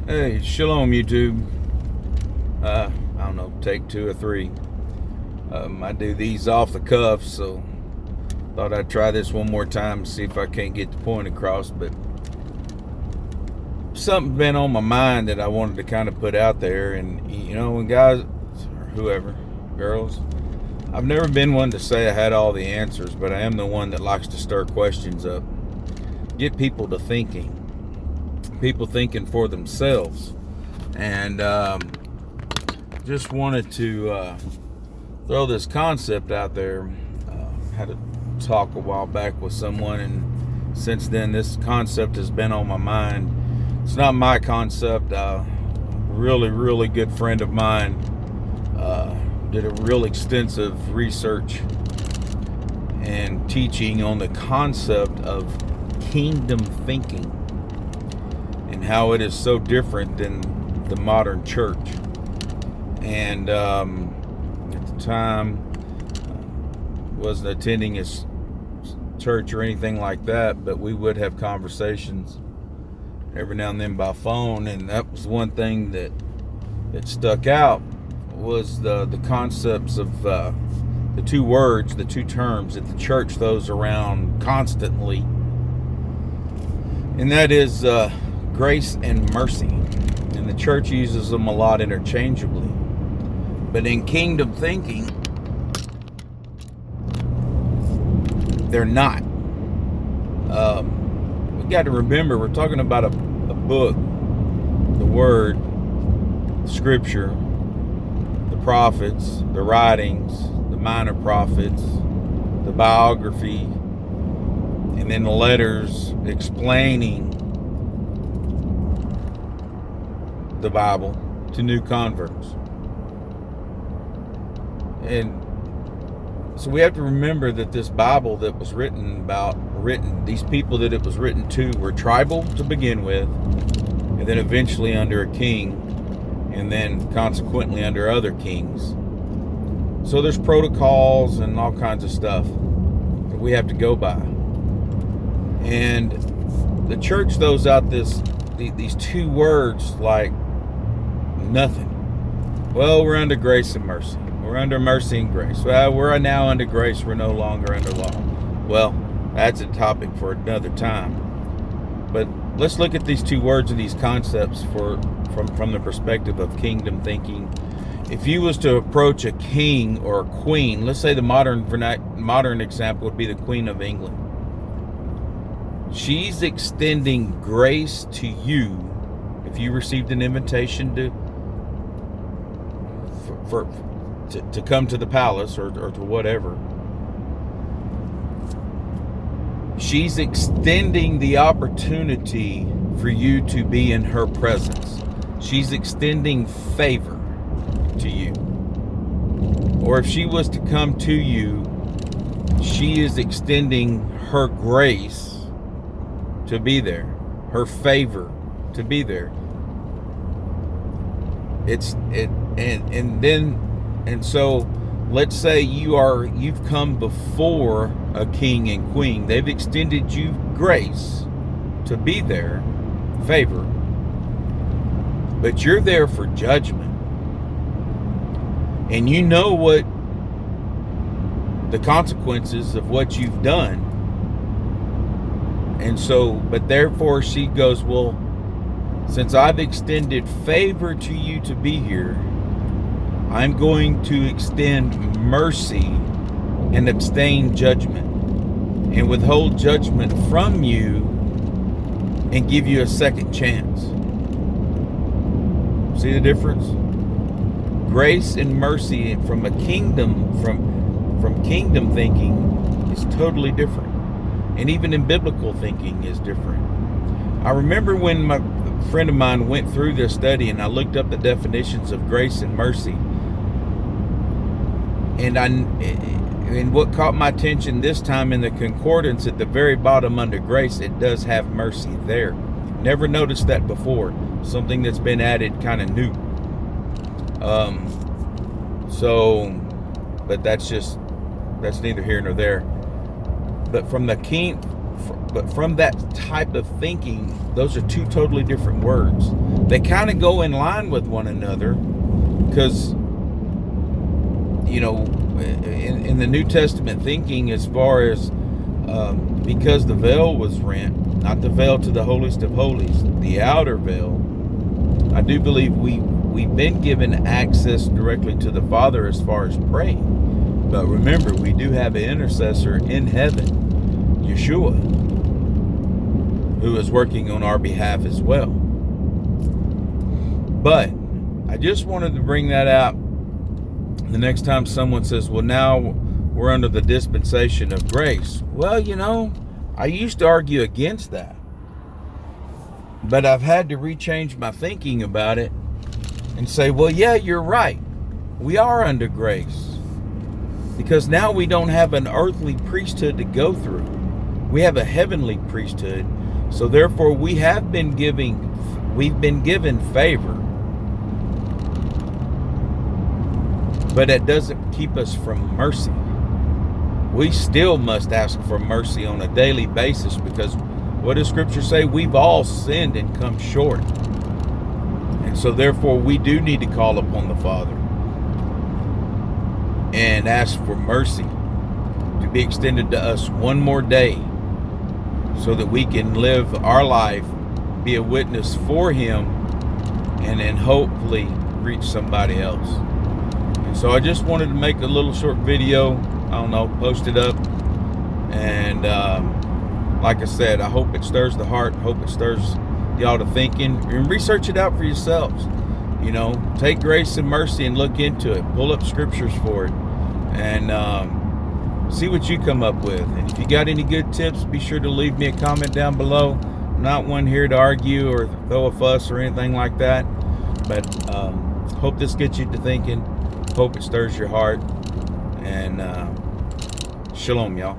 Hey, shalom, YouTube. I don't know, take 2 or 3. I do these off the cuff, so thought I'd try this one more time and see if I can't get the point across. But something's been on my mind that I wanted to kind of put out there. And, when guys, or whoever, girls, I've never been one to say I had all the answers, but I am the one that likes to stir questions up, get people to thinking, people thinking for themselves. And just wanted to throw this concept out there. Had a talk a while back with someone, and since then this concept has been on my mind. It's not my concept. Really good friend of mine did a real extensive research and teaching on the concept of kingdom thinking and how it is so different than the modern church. And at the time, wasn't attending his church or anything like that, but we would have conversations every now and then by phone. And that was one thing that stuck out, was the concepts of the two words, the two terms that the church throws around constantly, and that is grace and mercy. And the church uses them a lot interchangeably. But in kingdom thinking, they're not. We got to remember, we're talking about a book, the Word, Scripture, the prophets, the writings, the minor prophets, the biography, and then the letters explaining the Bible to new converts. And so we have to remember that this Bible that was written, these people that it was written to were tribal to begin with, and then eventually under a king, and then consequently under other kings. So there's protocols and all kinds of stuff that we have to go by. And the church throws out these two words like nothing. Well, we're under grace and mercy. We're under mercy and grace. Well, we're now under grace. We're no longer under law. Well, that's a topic for another time. But let's look at these two words and these concepts from the perspective of kingdom thinking. If you was to approach a king or a queen, let's say the modern example would be the Queen of England. She's extending grace to you if you received an invitation to come to the palace or to whatever. She's extending the opportunity for you to be in her presence. She's extending favor to you. Or if she was to come to you, she is extending her grace to be there, her favor to be there. And so let's say you've come before a king and queen. They've extended you grace to be there, favor, but you're there for judgment. And you know what the consequences of what you've done. And so, but therefore she goes, well, since I've extended favor to you to be here, I'm going to extend mercy and abstain judgment and withhold judgment from you and give you a second chance. See the difference? Grace and mercy from a kingdom, from kingdom thinking is totally different. And even in biblical thinking is different. I remember when my friend of mine went through this study and I looked up the definitions of grace and mercy. And what caught my attention this time, in the concordance at the very bottom under grace, it does have mercy there. Never noticed that before. Something that's been added kind of new. But that's neither here nor there. But from that type of thinking, those are two totally different words. they kind of go in line with one another, because, you know, in the New Testament thinking, as far as because the veil was rent, not the veil to the holiest of holies, the outer veil, I do believe we've been given access directly to the Father as far as praying. But remember, we do have an intercessor in heaven, Yeshua, who is working on our behalf as well. But I just wanted to bring that out. The next time someone says, well, now we're under the dispensation of grace. Well, you know, I used to argue against that. But I've had to rechange my thinking about it and say, well, yeah, you're right. We are under grace. Because now we don't have an earthly priesthood to go through. We have a heavenly priesthood. So therefore we've been given favor. But that doesn't keep us from mercy. We still must ask for mercy on a daily basis, because what does Scripture say? We've all sinned and come short. And so therefore we do need to call upon the Father and ask for mercy to be extended to us one more day, so that we can live our life, be a witness for Him, and then hopefully reach somebody else. And so I just wanted to make a little short video, I don't know, post it up. And like I said, I hope it stirs the heart, hope it stirs y'all to thinking, and research it out for yourselves. You know, take grace and mercy and look into it. Pull up scriptures for it, and see what you come up with. And if you got any good tips, be sure to leave me a comment down below. I'm not one here to argue or throw a fuss or anything like that, but hope this gets you to thinking. Hope it stirs your heart. And shalom, y'all.